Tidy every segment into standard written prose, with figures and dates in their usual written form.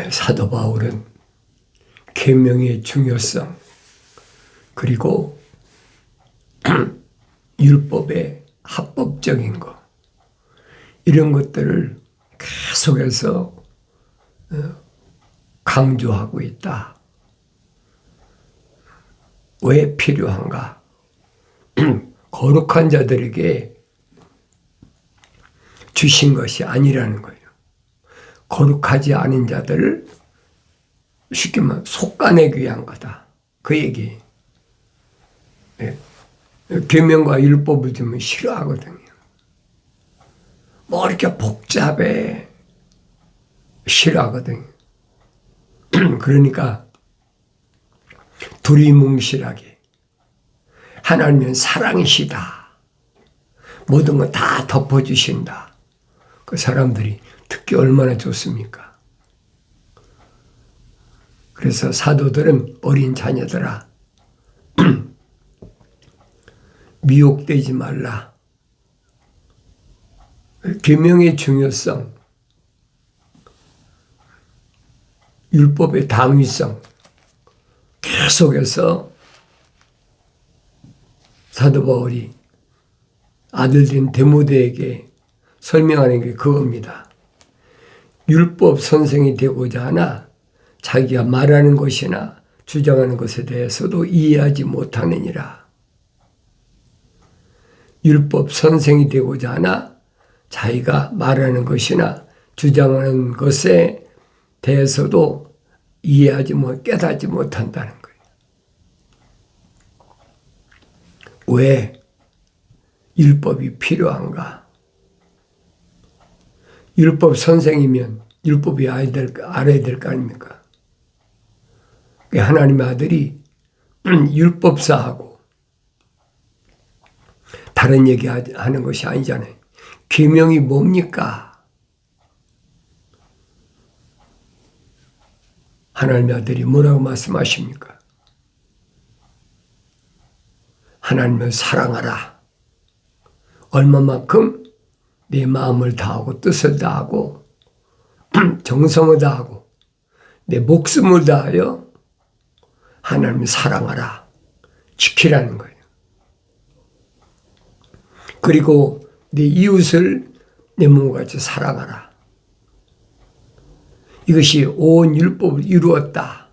사도 바울은 계명의 중요성, 그리고 율법의 합법적인 것, 이런 것들을 계속해서 강조하고 있다. 왜 필요한가? 거룩한 자들에게 주신 것이 아니라는 거예요. 거룩하지 않은 자들을 쉽게 말하면 속가내기 위한 거다. 그 얘기. 계명과 율법을 좀 싫어하거든요. 뭐 이렇게 복잡해 싫어하거든요. 그러니까 두리뭉실하게 하나님은 사랑이시다. 모든 거 다 덮어주신다. 그 사람들이 듣기 얼마나 좋습니까? 그래서 사도들은 어린 자녀들아 미혹되지 말라. 계명의 중요성, 율법의 당위성 계속해서 사도 바울이 아들된 디모데에게 설명하는 게 그겁니다. 율법 선생이 되고자 하나 자기가 말하는 것이나 주장하는 것에 대해서도 이해하지 못하느니라. 율법 선생이 되고자 하나 자기가 말하는 것이나 주장하는 것에 대해서도 깨닫지 못한다는 거예요. 왜 율법이 필요한가? 율법 선생이면 율법이 알아야 될 거 아닙니까? 하나님의 아들이 율법사하고 다른 얘기하는 것이 아니잖아요. 계명이 뭡니까? 하나님의 아들이 뭐라고 말씀하십니까? 하나님을 사랑하라. 얼마만큼? 내 마음을 다하고 뜻을 다하고 정성을 다하고 내 목숨을 다하여 하나님을 사랑하라. 지키라는 거예요. 그리고 내 이웃을 내 몸과 같이 사랑하라. 이것이 온 율법을 이루었다.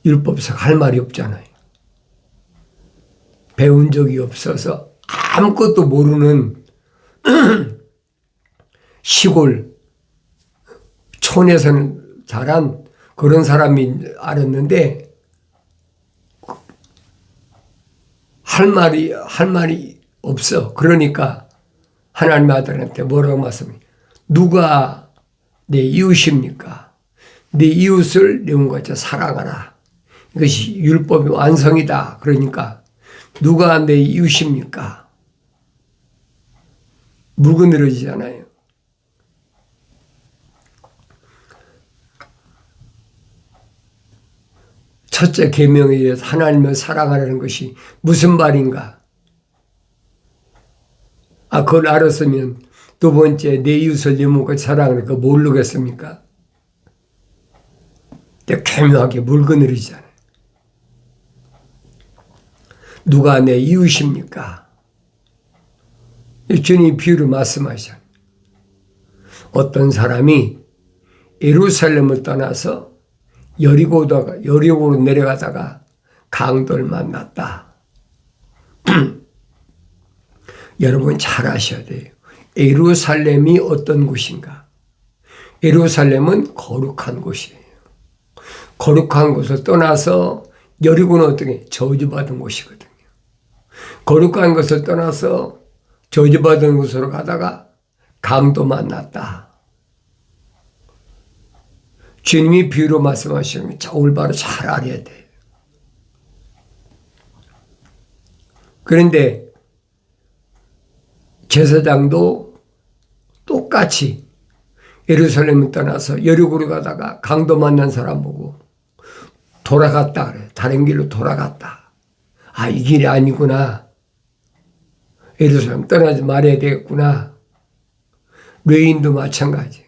율법상 할 말이 없잖아요. 배운 적이 없어서 아무것도 모르는 시골 촌에서는 자란 그런 사람이 알았는데 할 말이 없어. 그러니까 하나님의 아들한테 뭐라고 말씀해? 누가 내 이웃입니까? 내 이웃을 내 몸과 같이 사랑하라. 이것이 율법의 완성이다. 그러니까 누가 내 이웃입니까? 물고 늘어지잖아요. 첫째 계명에 의해서 하나님을 사랑하라는 것이 무슨 말인가? 그걸 알았으면 두 번째 내 이웃을 내 몸과 사랑하는 거 모르겠습니까? 교묘하게 물고 늘어지잖아요. 누가 내 이웃입니까? 주님이 비유로 말씀하셨어요. 어떤 사람이 예루살렘을 떠나서 여리고로 내려가다가 강도를 만났다. 여러분 잘 아셔야 돼요. 예루살렘이 어떤 곳인가? 예루살렘은 거룩한 곳이에요. 거룩한 곳을 떠나서 여리고는 어떻게 저주받은 곳이거든요. 거룩한 것을 떠나서 저주받은 곳으로 가다가 강도 만났다. 주님이 비유로 말씀하시는 게 올바로 잘 알아야 돼요. 그런데 제사장도 똑같이 예루살렘을 떠나서 여리고로 가다가 강도 만난 사람 보고 돌아갔다 그래. 다른 길로 돌아갔다. 이 길이 아니구나. 예루살렘 떠나지 말아야 되겠구나. 레인도 마찬가지.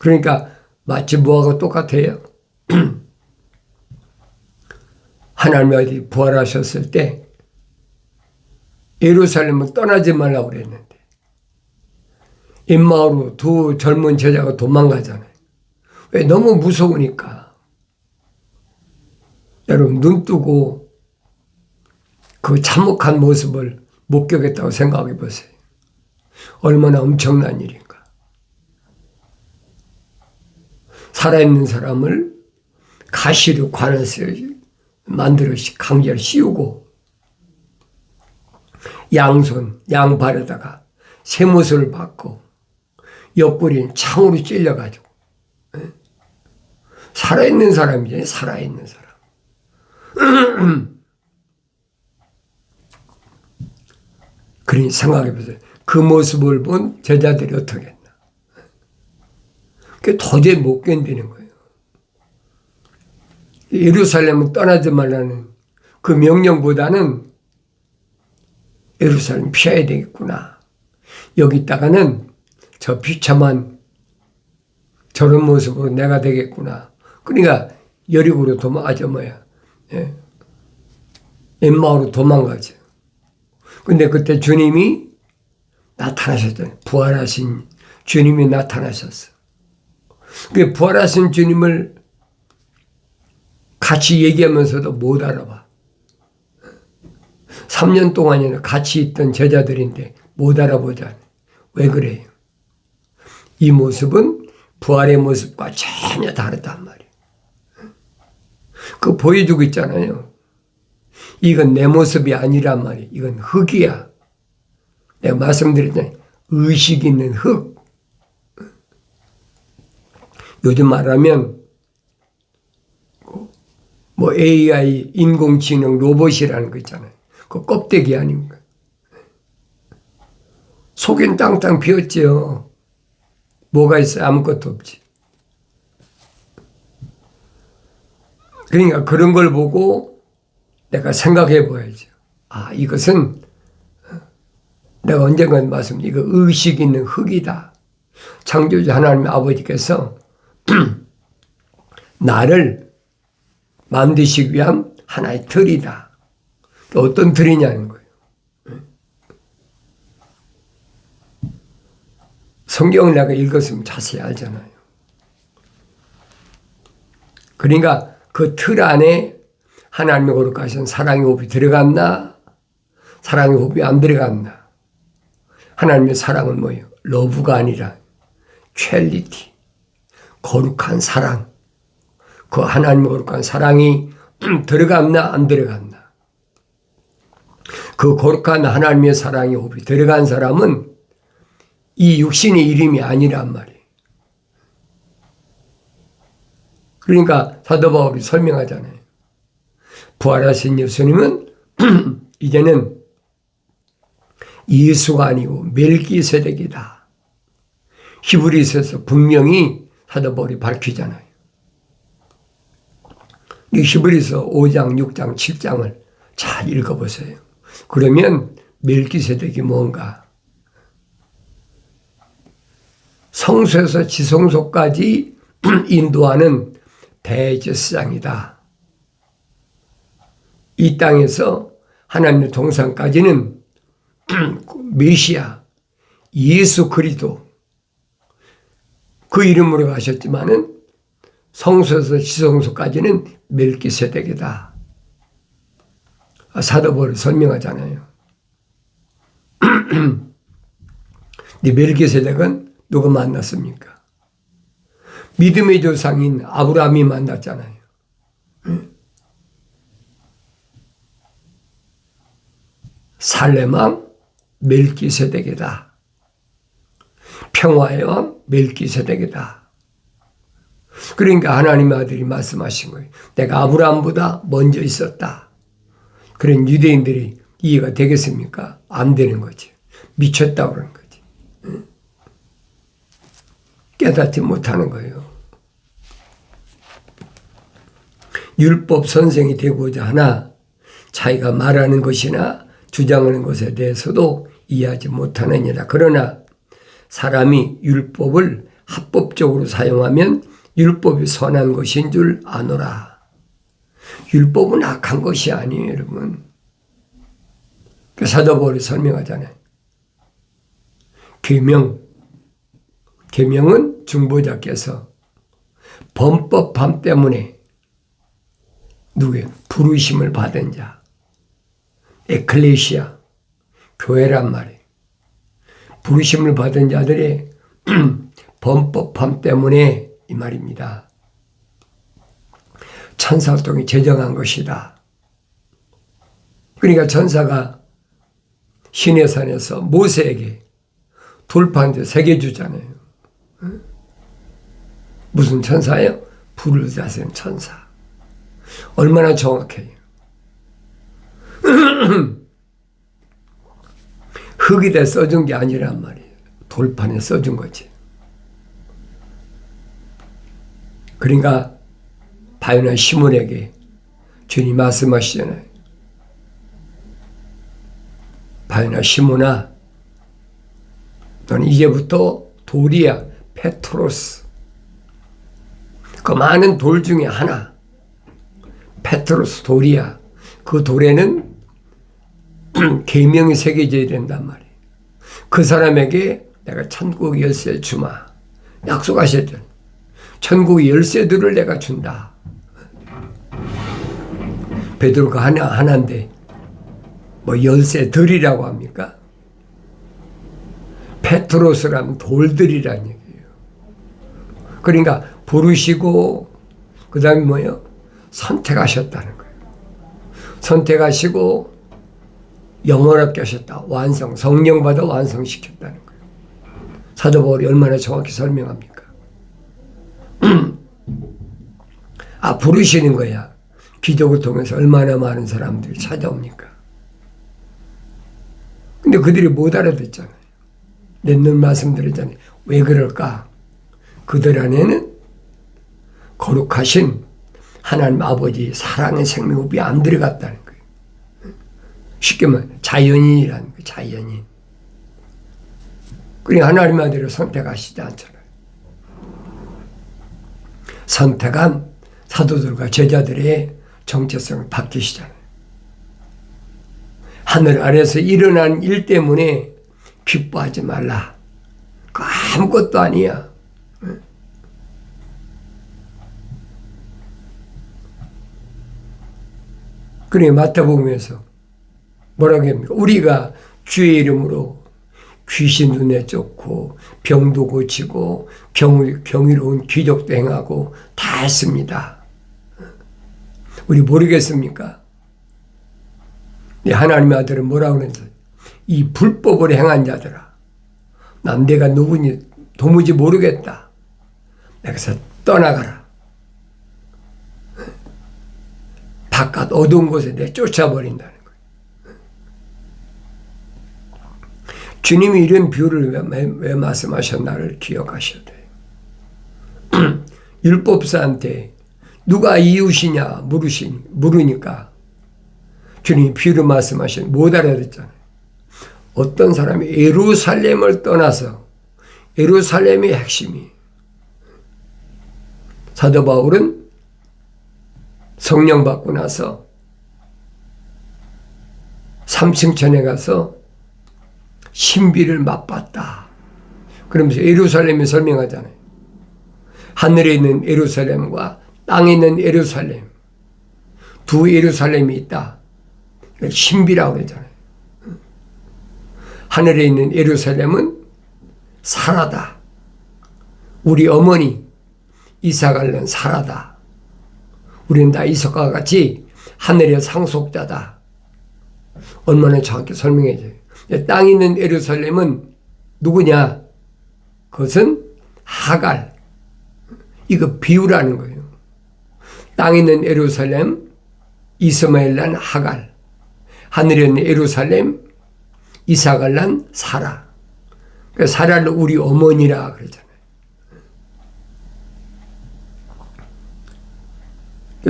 그러니까 마치 뭐하고 똑같아요? 하나님이 부활하셨을 때 예루살렘을 떠나지 말라고 그랬는데 엠마오로 두 젊은 제자가 도망가잖아요. 왜? 너무 무서우니까. 여러분, 눈 뜨고 그 참혹한 모습을 목격했다고 생각해 보세요. 얼마나 엄청난 일인가. 살아있는 사람을 가시로 관에서 만들어 강제로 씌우고 양발에다가 쇠못을 받고 옆구리는 창으로 찔려가지고 살아있는 사람이잖아요. 살아있는 사람. 그러니 생각해보세요. 그 모습을 본 제자들이 어떻게 했나. 그게 도저히 못 견디는 거예요. 예루살렘은 떠나지 말라는 그 명령보다는 예루살렘 피해야 되겠구나. 여기 있다가는 저 비참한 저런 모습으로 내가 되겠구나. 그러니까 여리고로 엠마오로 도망가죠. 근데 그때 주님이 나타나셨잖아요. 부활하신 주님이 나타나셨어. 그 부활하신 주님을 같이 얘기하면서도 못 알아봐. 3년 동안이나 같이 있던 제자들인데 못 알아보잖아요. 왜 그래요? 이 모습은 부활의 모습과 전혀 다르단 말이에요. 그거 보여주고 있잖아요. 이건 내 모습이 아니란 말이에요. 이건 흙이야. 내가 말씀드렸잖아요. 의식 있는 흙. 요즘 말하면 뭐 AI, 인공지능, 로봇이라는 거 있잖아요. 그 껍데기 아닙니까? 속엔 땅땅 비었죠. 뭐가 있어요? 아무것도 없지. 그러니까 그런 걸 보고 내가 생각해 봐야죠. 아, 이것은 내가 언젠가 말씀드린 이거 의식 있는 흙이다. 창조주 하나님 아버지께서 나를 만드시기 위한 하나의 틀이다. 어떤 틀이냐는 거예요. 성경을 내가 읽었으면 자세히 알잖아요. 그러니까 그 틀 안에 하나님의 거룩하신 사랑의 호흡이 들어갔나? 사랑의 호흡이 안 들어갔나? 하나님의 사랑은 뭐예요? 러브가 아니라 퀄리티, 거룩한 사랑. 그 하나님의 거룩한 사랑이 들어갔나 안 들어갔나? 그 거룩한 하나님의 사랑의 호흡이 들어간 사람은 이 육신의 이름이 아니란 말이에요. 그러니까 사도 바울이 설명하잖아요. 부활하신 예수님은 이제는 예수가 아니고 멜기세덱이다. 히브리서에서 분명히 사도 바울이 밝히잖아요. 이 히브리서 5장, 6장, 7장을 잘 읽어보세요. 그러면 멜기세덱이 뭔가? 성소에서 지성소까지 인도하는 대제사장이다. 이 땅에서 하나님의 동산까지는 메시아 예수 그리스도 그 이름으로 가셨지만은 성소에서 지성소까지는 멜기세덱이다. 사도 바울이 설명하잖아요. 근데 멜기세덱은 누가 만났습니까? 믿음의 조상인 아브라함이 만났잖아요. 살렘 왕 멜기세덱이다. 평화의 왕 멜기세덱이다. 그러니까 하나님의 아들이 말씀하신 거예요. 내가 아브라함보다 먼저 있었다. 그런 유대인들이 이해가 되겠습니까? 안 되는 거지. 미쳤다고 그러는 거지. 깨닫지 못하는 거예요. 율법 선생이 되고자 하나 자기가 말하는 것이나 주장하는 것에 대해서도 이해하지 못하느니라. 그러나 사람이 율법을 합법적으로 사용하면 율법이 선한 것인 줄 아노라. 율법은 악한 것이 아니에요, 여러분. 사도 바울이 설명하잖아요. 계명은 중보자께서 범법함 때문에 누구예요? 부르심을 받은 자, 에클레시아, 교회란 말이에요. 부르심을 받은 자들의 범법함 때문에 이 말입니다. 천사활동이 제정한 것이다. 그러니까 천사가 시내산에서 모세에게 돌판에 새겨주잖아요. 무슨 천사예요? 불을 다스리는 천사. 얼마나 정확해요. 흙에다 써준 게 아니란 말이에요. 돌판에 써준 거지. 그러니까 바요나 시몬에게 주님 말씀하시잖아요. 바요나 시몬아, 너는 이제부터 돌이야. 페트로스. 그 많은 돌 중에 하나. 페트로스 돌이야. 그 돌에는 계명이 새겨져야 된단 말이에요. 그 사람에게 내가 천국 열쇠 주마. 약속하셨죠. 천국 열쇠들을 내가 준다. 베드로가 하나인데 뭐 열쇠들이라고 합니까? 페트로스라면 돌들이란 얘기예요. 그러니까 부르시고 그 다음에 뭐예요? 선택하셨다는 거예요. 선택하시고 영원하게 하셨다. 완성, 성령 받아 완성시켰다는 거예요. 사도 바울이 얼마나 정확히 설명합니까? 부르시는 거야. 기적을 통해서 얼마나 많은 사람들이 찾아옵니까? 근데 그들이 못 알아듣잖아요. 늘 말씀드렸잖아요. 왜 그럴까? 그들 안에는 거룩하신 하나님 아버지 사랑의 생명흡이 안 들어갔다는 거예요. 쉽게 말하면 자연인이라는 거예요. 자연인. 그러니까 하나님 아들을 선택하시지 않잖아요. 선택한 사도들과 제자들의 정체성을 바뀌시잖아요. 하늘 아래서 일어난 일 때문에 기뻐하지 말라. 그 아무것도 아니야. 그래 마태복음에서 뭐라고 합니까? 우리가 주의 이름으로 귀신 눈에 쫓고 병도 고치고 경이로운 기적도 행하고 다 했습니다. 우리 모르겠습니까? 하나님의 아들은 뭐라고 그랬어요? 이 불법을 행한 자들아, 난 내가 누구니 도무지 모르겠다. 여기서 떠나가라. 바깥 어두운 곳에 내 쫓아버린다는 거예요. 주님이 이런 비유를 왜 말씀하셨나를 기억하셔야 돼요. 율법사한테 누가 이웃이냐 물으니까 주님이 비유를 말씀하시니 못 알아듣잖아요. 어떤 사람이 예루살렘을 떠나서 예루살렘의 핵심이 사도 바울은 성령 받고 나서 3층천에 가서 신비를 맛봤다. 그러면서 예루살렘에 설명하잖아요. 하늘에 있는 예루살렘과 땅에 있는 예루살렘, 두 예루살렘이 있다. 신비라고 그러잖아요. 하늘에 있는 예루살렘은 사라다. 우리 어머니 이삭을 낳은 사라다. 우리는 다 이삭과 같이 하늘의 상속자다. 얼마나 정확히 설명해줘요. 땅에 있는 예루살렘은 누구냐? 그것은 하갈. 이거 비유라는 거예요. 땅에 있는 예루살렘, 이스마엘 난 하갈. 하늘에 있는 예루살렘, 이삭을 난 사라. 그러니까 사라를 우리 어머니라 그러잖아요.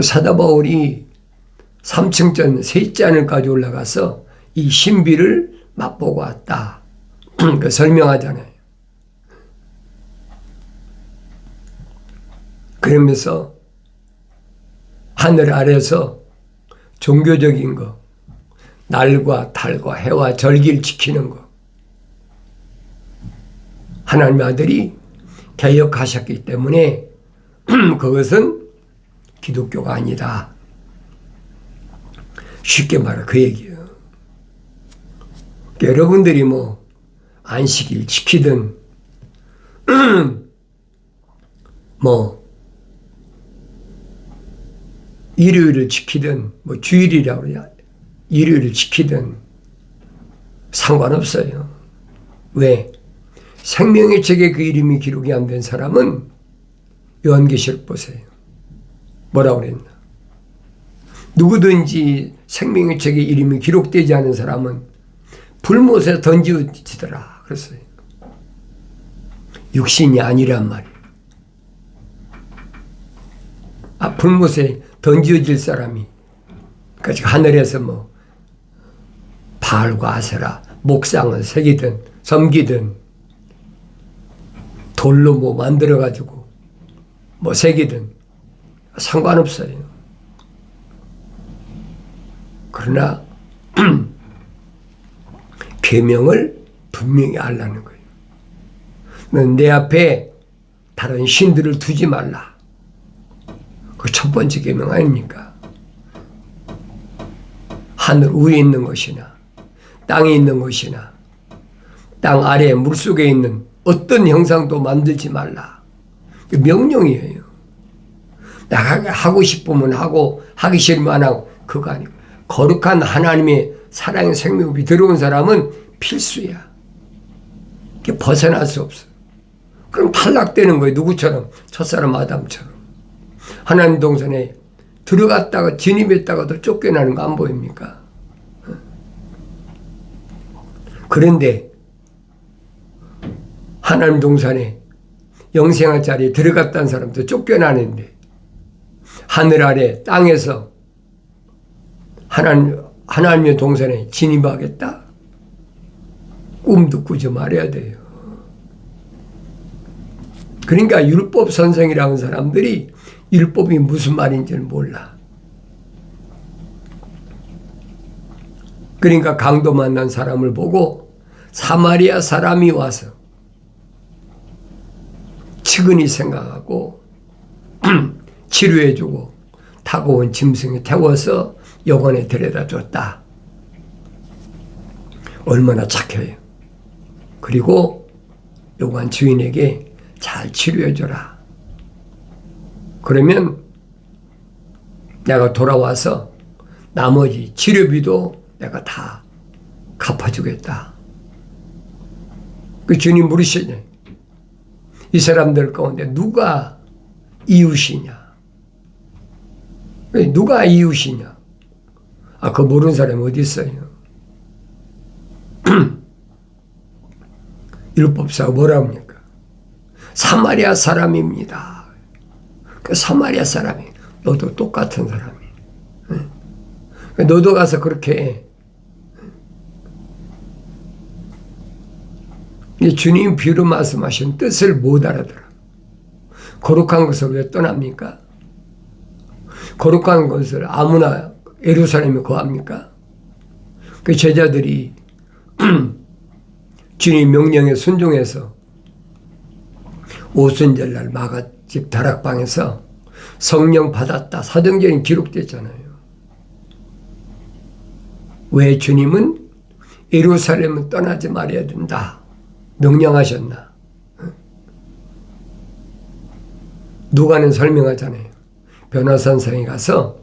사도 바울이 3층전 셋째 하늘까지 올라가서 이 신비를 맛보고 왔다. 그 설명하잖아요. 그러면서 하늘 아래서 종교적인 거, 날과 달과 해와 절기를 지키는 거, 하나님의 아들이 개혁하셨기 때문에 그것은 기독교가 아니다. 쉽게 말해 그 얘기예요. 여러분들이 뭐 안식일 지키든 뭐 일요일을 지키든 뭐 주일이라고 그래야 일요일을 지키든 상관없어요. 왜? 생명의 책에 그 이름이 기록이 안 된 사람은 요한계시록 보세요. 뭐라고 그랬나? 누구든지 생명의 책에 이름이 기록되지 않은 사람은 불못에 던지지더라 그랬어요. 육신이 아니란 말이에요. 불못에 던져질 사람이, 그러니까 하늘에서 뭐 바알과 아세라 목상을 새기든 섬기든 돌로 뭐 만들어가지고 뭐 새기든 상관없어요. 그러나 계명을 분명히 알라는 거예요. 넌 내 앞에 다른 신들을 두지 말라. 그 첫 번째 계명 아닙니까? 하늘 위에 있는 것이나 땅에 있는 것이나 땅 아래 물속에 있는 어떤 형상도 만들지 말라. 그 명령이에요. 내가 하고 싶으면 하고 하기 싫으면 안 하고 그거 아니고 거룩한 하나님의 사랑의 생명이 들어온 사람은 필수야. 이게 벗어날 수 없어. 그럼 탈락되는 거예요. 누구처럼? 첫사람 아담처럼. 하나님 동산에 들어갔다가 진입했다가도 쫓겨나는 거 안 보입니까? 그런데 하나님 동산에 영생할 자리에 들어갔다는 사람도 쫓겨나는데 하늘 아래 땅에서 하나님의 동산에 진입하겠다? 꿈도 꾸지 말아야 돼요. 그러니까 율법 선생이라는 사람들이 율법이 무슨 말인지는 몰라. 그러니까 강도 만난 사람을 보고 사마리아 사람이 와서 측은히 생각하고 치료해주고 타고 온 짐승에 태워서 요관에 데려다 줬다. 얼마나 착해요. 그리고 요관 주인에게 잘 치료해줘라. 그러면 내가 돌아와서 나머지 치료비도 내가 다 갚아주겠다. 그 주님 물으시죠. 이 사람들 가운데 누가 이웃이냐? 누가 이웃이냐? 그거 모르는 사람이 어디 있어요? 율법사가 뭐라 합니까? 사마리아 사람입니다. 그 사마리아 사람이 너도 똑같은 사람이. 너도 가서 그렇게 주님 비유로 말씀하신 뜻을 못 알아들어. 거룩한 것을 왜 떠납니까? 거룩한 것을 아무나 예루살렘에 거합니까? 그 제자들이 주님 명령에 순종해서 오순절날 마가집 다락방에서 성령 받았다. 사도행전에 기록됐잖아요. 왜 주님은 예루살렘을 떠나지 말아야 된다 명령하셨나? 누가는 설명하잖아요. 변호사선생에 가서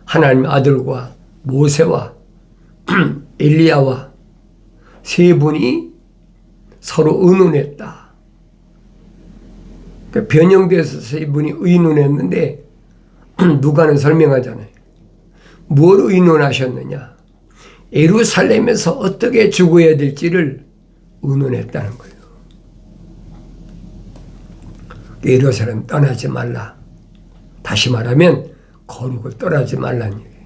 하나님 아들과 모세와 엘리야와 세 분이 서로 의논했다. 변형돼서 세 분이 의논했는데 누가는 설명하잖아요. 뭘 의논하셨느냐? 예루살렘에서 어떻게 죽어야 될지를 의논했다는 거예요. 예루살렘 떠나지 말라. 다시 말하면 거룩을 떠나지 말라는 얘기예요.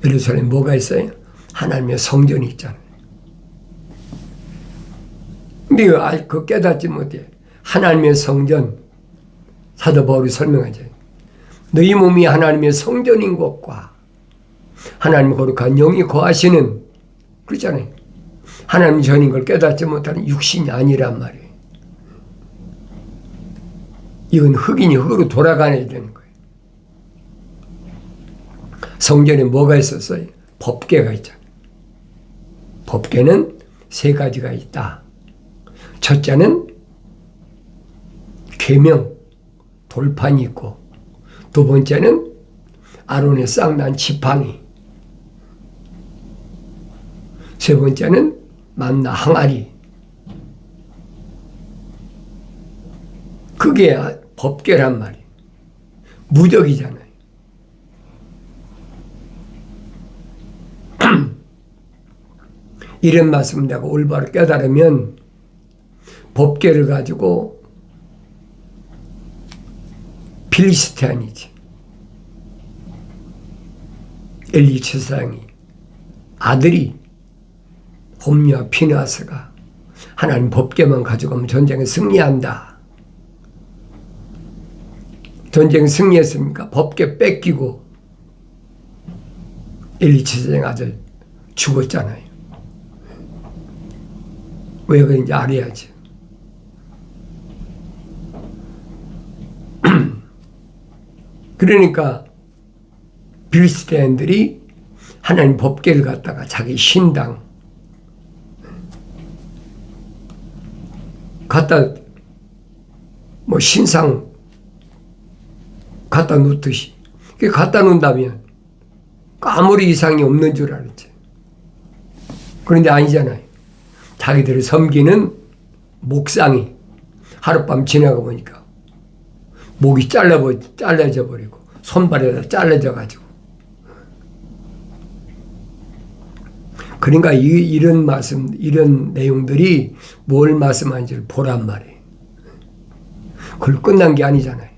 예루살렘 뭐가 있어요? 하나님의 성전이 있잖아요. 근데 그거 깨닫지 못해. 하나님의 성전, 사도 바울이 설명하죠. 너희 몸이 하나님의 성전인 것과 하나님 거룩한 영이 거하시는, 그렇잖아요. 하나님 전인 걸 깨닫지 못하는 육신이 아니란 말이에요. 이건 흙이니 흙으로 돌아가야 되는 거예요. 성전에 뭐가 있었어요? 법궤가 있잖아요. 법궤는 세 가지가 있다. 첫째는 계명, 돌판이 있고, 두 번째는 아론의 쌍난 지팡이, 세 번째는 만나 항아리. 그게 법궤란 말이에요. 무적이잖아요. 이런 말씀 내가 올바로 깨달으면 법궤를 가지고 필리스테인이지, 엘리 제사장이 아들이 홈리와 피느하스가 하나님 법궤만 가져가면 전쟁에 승리한다. 전쟁 승리했습니까? 법궤 뺏기고 엘리 제사장 아들 죽었잖아요. 왜 그런지 알아야지. 그러니까 빌리스테인들이 하나님 법궤를 갖다가 자기 신당 갖다 뭐 신상 갖다 놓듯이, 그 갖다 놓는다면 아무리 이상이 없는 줄 알았지. 그런데 아니잖아요. 자기들을 섬기는 목상이 하룻밤 지나가 보니까 목이 잘라져 버리고 손발에다 잘라져 가지고. 그러니까 이런 말씀, 이런 내용들이 뭘 말씀하는지를 보란 말이에요. 그걸 끝난 게 아니잖아요.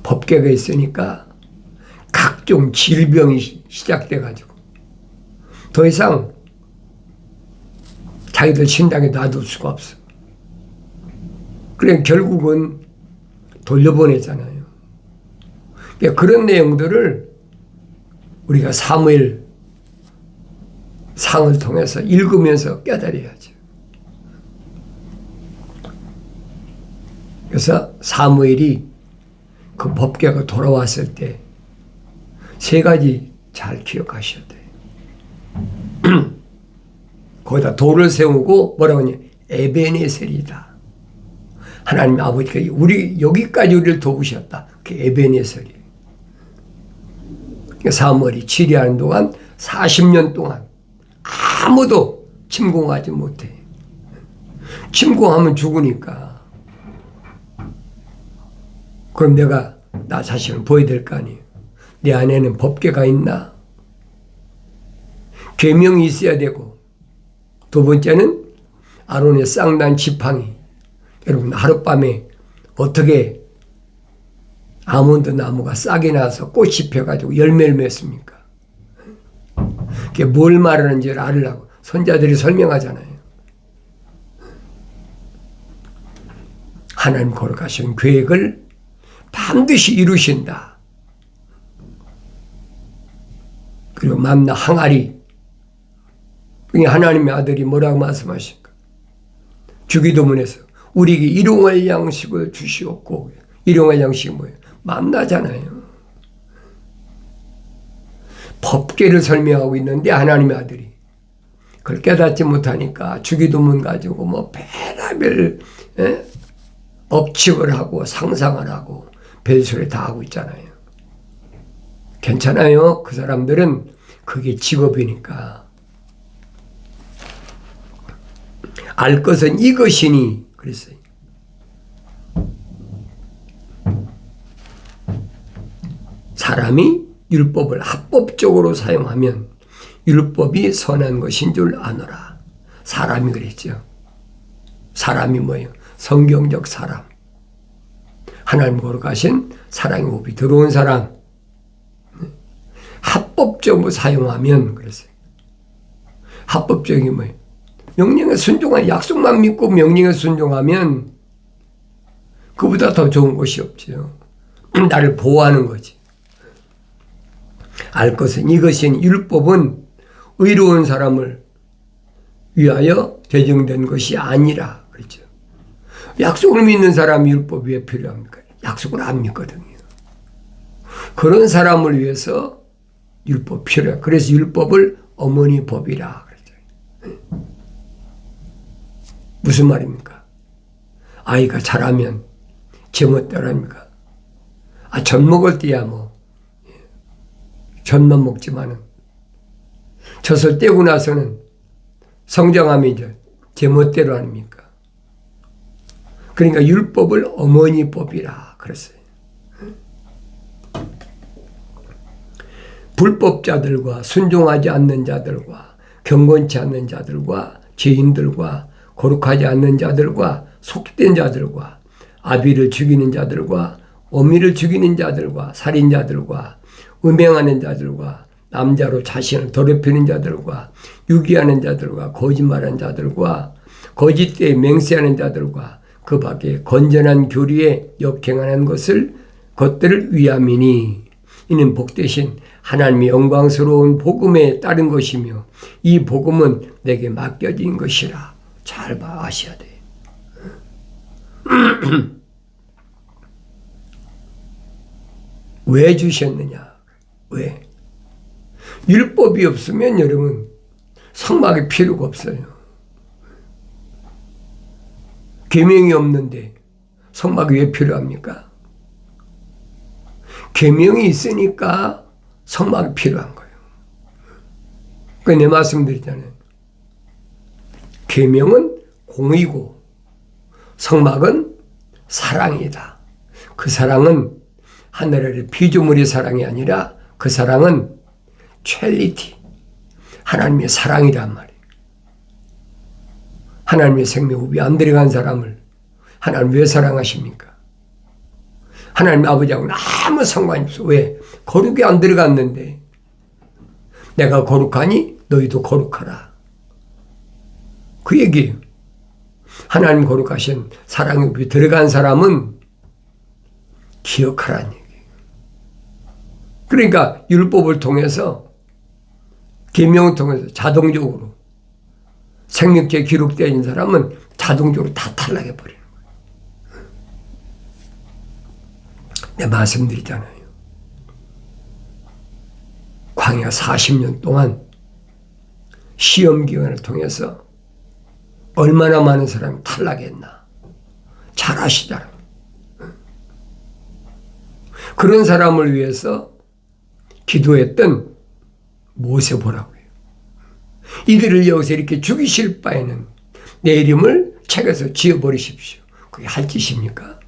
법궤가 있으니까 각종 질병이 시작돼 가지고 더 이상 자기들 신당에 놔둘 수가 없어. 그래 결국은 돌려보내잖아요. 그러니까 그런 내용들을 우리가 사무엘 상을 통해서 읽으면서 깨달아야죠. 그래서 사무엘이 그 법궤가 돌아왔을 때 세 가지 잘 기억하셔야 돼요. 거기다 돌을 세우고 뭐라고 하냐? 에베네셀이다. 하나님 아버지가 여기까지 우리를 도우셨다. 그게 에베네셀이에요. 그러니까 사무엘이 치리하는 동안 40년 동안 아무도 침공하지 못해. 침공하면 죽으니까. 그럼 내가 나 자신을 보여야 될 거 아니에요. 내 안에는 법궤가 있나? 계명이 있어야 되고, 두 번째는 아론의 쌍난 지팡이. 여러분 하룻밤에 어떻게 아몬드 나무가 싹이 나서 꽃이 펴가지고 열매를 맺습니까? 그게 뭘 말하는지를 알으려고 선자들이 설명하잖아요. 하나님 거룩하신 계획을 반드시 이루신다. 그리고 만나 항아리. 하나님의 아들이 뭐라고 말씀하실까? 주기도문에서 우리에게 일용할 양식을 주시옵고, 일용할 양식이 뭐예요? 만나잖아요. 법궤를 설명하고 있는데 하나님의 아들이 그걸 깨닫지 못하니까 주기도문 가지고 뭐 별의별 억측을 하고 상상을 하고 별소리 다 하고 있잖아요. 괜찮아요. 그 사람들은 그게 직업이니까. 알 것은 이것이니 그랬어요. 사람이 율법을 합법적으로 사용하면 율법이 선한 것인 줄 아노라. 사람이 그랬죠. 사람이 뭐예요? 성경적 사람. 하나님 거룩하신 사랑의 법이 들어온 사람. 합법적으로 사용하면 그랬어요. 합법적인 뭐예요? 명령에 순종한, 약속만 믿고 명령에 순종하면 그보다 더 좋은 것이 없지요. 나를 보호하는 거지. 알 것은 이것인 율법은 의로운 사람을 위하여 제정된 것이 아니라 그렇죠. 약속을 믿는 사람이 율법이 왜 필요합니까? 약속을 안 믿거든요. 그런 사람을 위해서 율법 필요해요. 그래서 율법을 어머니 법이라 그러죠. 무슨 말입니까? 아이가 자라면 제멋대로입니까? 젖 먹을 때야 뭐 젖만 먹지만은 젖을 떼고 나서는 성장하면 이제 제멋대로 아닙니까? 그러니까 율법을 어머니 법이라 그랬어요. 불법자들과 순종하지 않는 자들과 경건치 않는 자들과 죄인들과 거룩하지 않는 자들과 속된 자들과 아비를 죽이는 자들과 어미를 죽이는 자들과 살인자들과 음행하는 자들과 남자로 자신을 더럽히는 자들과 유기하는 자들과 거짓말하는 자들과 거짓되이 맹세하는 자들과 그 밖에 건전한 교리에 역행하는 것들을 위함이니 이는 복되신 하나님의 영광스러운 복음에 따른 것이며 이 복음은 내게 맡겨진 것이라. 잘 아셔야 돼요. 왜 주셨느냐? 왜? 율법이 없으면 여러분 성막이 필요가 없어요. 계명이 없는데 성막이 왜 필요합니까? 계명이 있으니까 성막이 필요한 거예요. 그 내 말씀드리잖아요. 계명은 공의고 성막은 사랑이다. 그 사랑은 하늘의 피조물의 사랑이 아니라 그 사랑은 첼리티, 하나님의 사랑이란 말이에요. 하나님의 생명이 안 들어간 사람을 하나님 왜 사랑하십니까? 하나님 아버지하고는 아무 상관이 없어. 왜? 거룩이 안 들어갔는데 내가 거룩하니 너희도 거룩하라. 그 얘기예요. 하나님 거룩하신 사랑이 들어간 사람은 기억하라는 얘기예요. 그러니까 율법을 통해서 계명을 통해서 자동적으로 생명체에 기록되어 있는 사람은 자동적으로 다 탈락해 버리는 거예요. 내가 말씀드리잖아요. 광야 40년 동안 시험 기간을 통해서 얼마나 많은 사람이 탈락했나 잘 아시잖아요. 그런 사람을 위해서 기도했던 모세 보라고요. 이들을 여기서 이렇게 죽이실 바에는 내 이름을 책에서 지어버리십시오. 그게 할 짓입니까?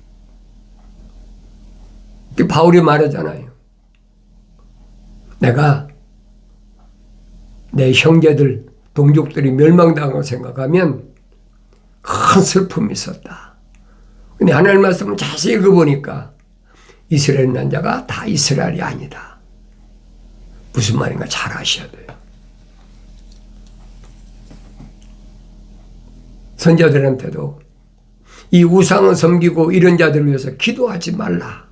바울이 말하잖아요. 내가 내 형제들, 동족들이 멸망당하고 생각하면 큰 슬픔이 있었다. 근데 하나님 말씀을 자세히 읽어보니까 이스라엘 난 자가 다 이스라엘이 아니다. 무슨 말인가 잘 아셔야 돼요. 선자들한테도 이 우상을 섬기고 이런 자들을 위해서 기도하지 말라.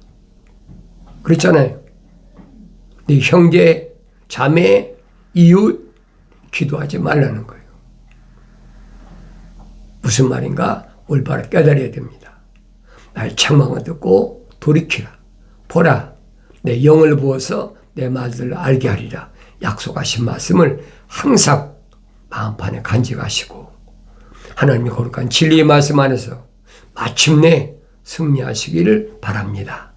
그렇잖아요. 네 형제, 자매, 이웃 기도하지 말라는 거예요. 무슨 말인가 올바로 깨달아야 됩니다. 나의 책망을 듣고 돌이키라. 보라, 내 영을 부어서 내 말들을 알게 하리라. 약속하신 말씀을 항상 마음판에 간직하시고 하나님의 거룩한 진리의 말씀 안에서 마침내 승리하시기를 바랍니다.